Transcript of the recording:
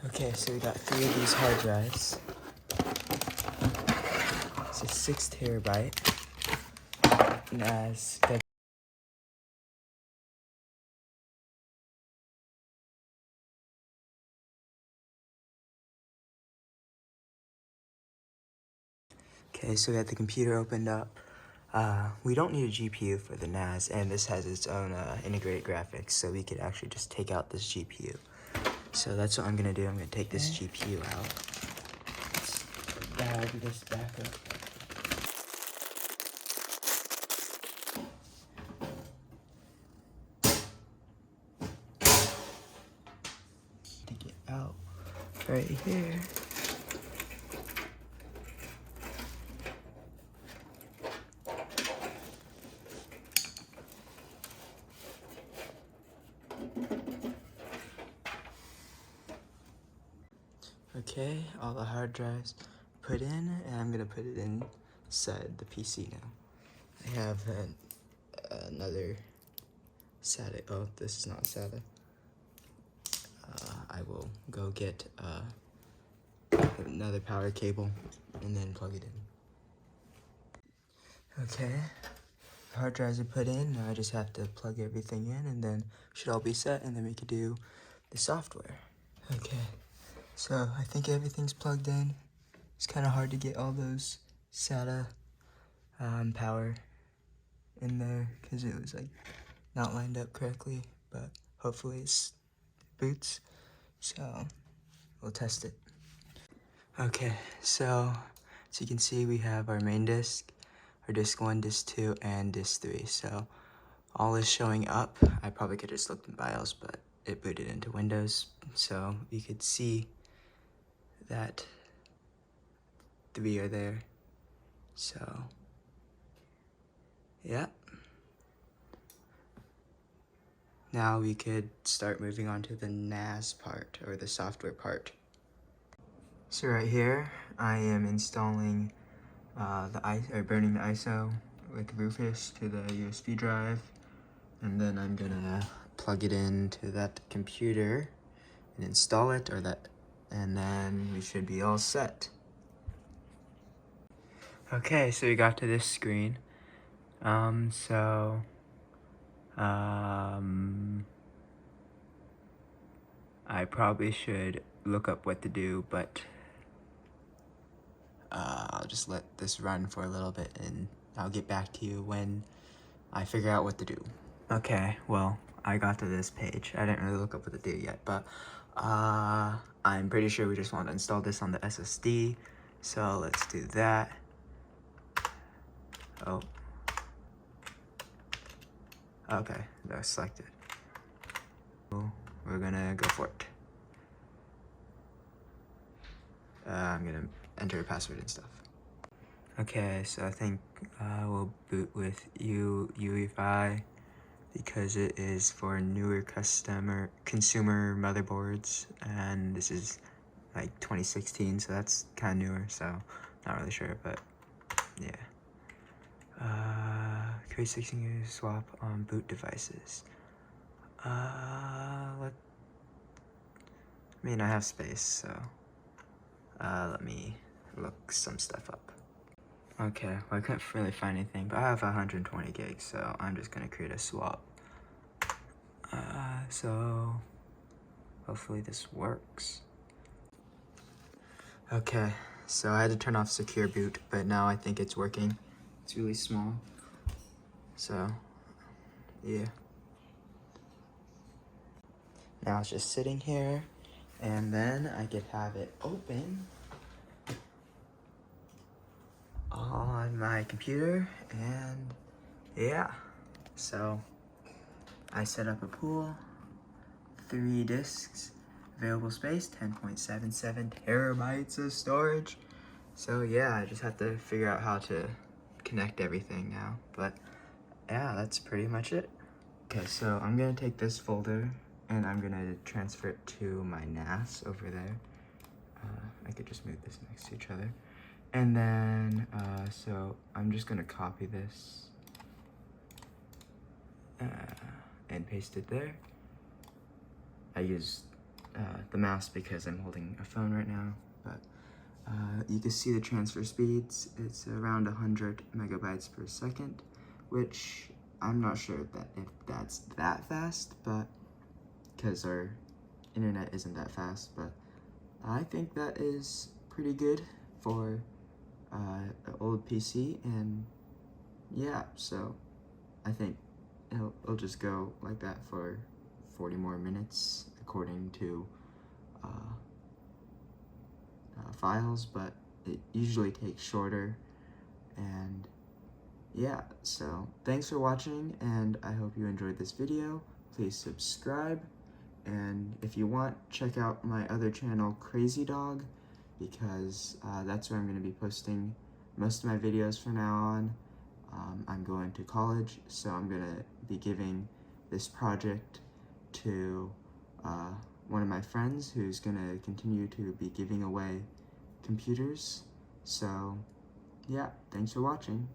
Okay, so we got 3 of these hard drives. It's a 6 terabyte NAS. Okay, so we got the computer opened up. We don't need a GPU for the NAS, and this has its own integrated graphics, so we could actually just take out this GPU. So that's what I'm gonna do. I'm gonna take this GPU out. Let's bag this back up. Take it out right here. Okay, all the hard drives put in, and I'm gonna put it inside the PC now. I have another SATA. Oh, this is not SATA. I will go get another power cable and then plug it in. Okay, hard drives are put in. Now I just have to plug everything in, and then should all be set, and then we could do the software. Okay. So I think everything's plugged in. It's kind of hard to get all those SATA power in there because it was like not lined up correctly, but hopefully it boots. So we'll test it. Okay, so as you can see, we have our main disk, our disk 1, disk 2, and disk 3. So all is showing up. I probably could have just looked in BIOS, but it booted into Windows. So you could see that 3 are there. So yeah. Now we could start moving on to the NAS part, or the software part. So right here, I am installing burning the ISO with Rufus to the USB drive, and then I'm gonna plug it into that computer and install it, and then we should be all set. Okay, so we got to this screen. I probably should look up what to do, but I'll just let this run for a little bit and I'll get back to you when I figure out what to do. Okay, well, I got to this page. I didn't really look up what to do yet, but I'm pretty sure we just want to install this on the SSD. So let's do that. Oh. Okay, that's selected. We're gonna go for it. I'm gonna enter a password and stuff. Okay, so I think we'll boot with UEFI because it is for newer consumer motherboards, and this is like 2016, so that's kind of newer, so not really sure, but yeah. Create 16 swap on boot devices. I mean, I have space, so let me look some stuff up. Okay, well, I couldn't really find anything, but I have 120 gigs, so I'm just gonna create a swap. So hopefully this works. Okay, so I had to turn off secure boot, but now I think it's working. It's really small, so yeah. Now it's just sitting here, and then I could have it open on my computer, and yeah. So I set up a pool, 3 disks, available space, 10.77 terabytes of storage. So yeah, I just have to figure out how to connect everything now, but yeah, that's pretty much it. Okay, so I'm gonna take this folder and I'm gonna transfer it to my NAS over there. I could just move this next to each other. And then, so I'm just gonna copy this and paste it there. I use the mouse because I'm holding a phone right now, but you can see the transfer speeds. It's around 100 megabytes per second, which I'm not sure if that's that fast, but because our internet isn't that fast, but I think that is pretty good for an old PC, and yeah, so I think it'll just go like that for 40 more minutes according to files, but it usually takes shorter. And yeah, so thanks for watching, and I hope you enjoyed this video. Please subscribe, and if you want, check out my other channel, CrazyDog, because that's where I'm going to be posting most of my videos from now on. I'm going to college, so I'm going to be giving this project to one of my friends who's going to continue to be giving away computers. So yeah, thanks for watching.